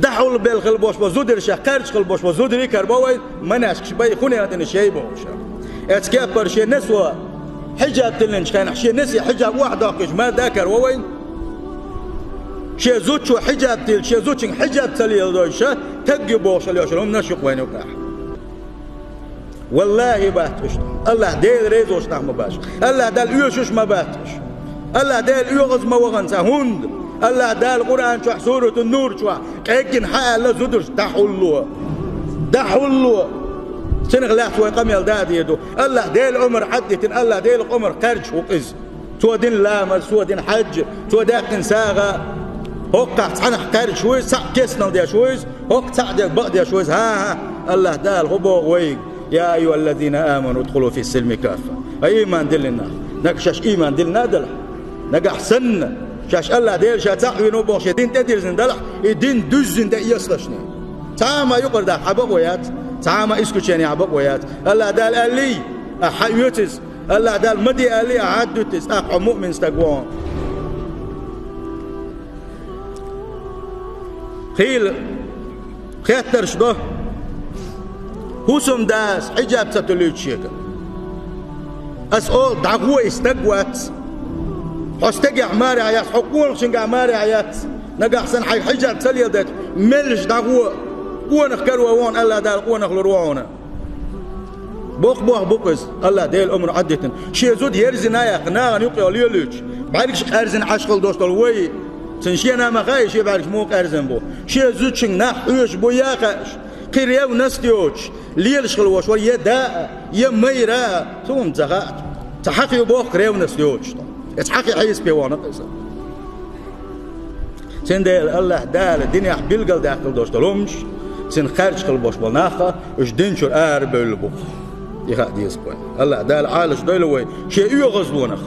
دحول بالخل بوش بزودر شه قرش خل بوش بزودری کربوی مناش شبای خونه هاتن شی بوشه اتكاب برشي نسوة حجاب تلنش كان حشي نسي حجاب واحد اقش ما ذاكر وين شي زوجو حجاب تل شي زوجين حجاب تلي دوشه تقي بوش اللي يشرهم نشق وين وقع والله باتش الله ديل ريزوش نحم باش الله دال يوشش ما باتش الله دال يغز ما وغنسا هند الله دال القرآن شو سورة النور شو كيكن حال زودر دحولو سنغلات ويقام يلداد يدو الله ديل عمر عدتن الله ديل عمر قرش وقز تودين لامل تودين حج تودين ساغا هوقع عنح قرش شوي سع كسنا دي شوي هوق تعدك بعد شوي ها الله دال غبو ويق يا أيها الذين آمنوا ادخلوا في السلم كافة إيمان دلنا نكشش إيمان دلنا دل نجح سن شاش الله ديل شاتعوي نوبوش دين تدير زندلح الدين دزن ده يصلشني تعما يقر ده حبق ويات تعما اسكتشني حبق ويات الله دال ألي أحيوتس الله دال مدي ألي أعدتس أقع مؤمن استقوان خيل خيترش ده هوسم داس حجاب ستلوتشيك أسأل دعوة استقوات حستقي عماري عيات حكومة شنق عماري عيات نقع سن حجاب تلي دات ملش دعوة قوة نخكروا وون الله دال قوة نخلرونا بوق بوقز الله ديل الأمر عدتن شي زود يرزن آيا قناغن يقيا ليلوش بعرفش أرزن عشقل دوشتل وي تنشينا ما غايش يبعرف موك أرزن بو شي زود شن نحوش بو ياقش قريو نستيوش ليل شغلوش ويا داء يا ميرا ثم تغات تحقي بوق قريو نستيوش تحقي حيس بيوانا قصة سن ديل الله دال الدنيا بيلقل داخل دوشتلومش سن خارج قلبوش بالناخة اش دينشور بيلبو يخاق ديس بوين الله دال عالش ديلوي شيء يغزلونخ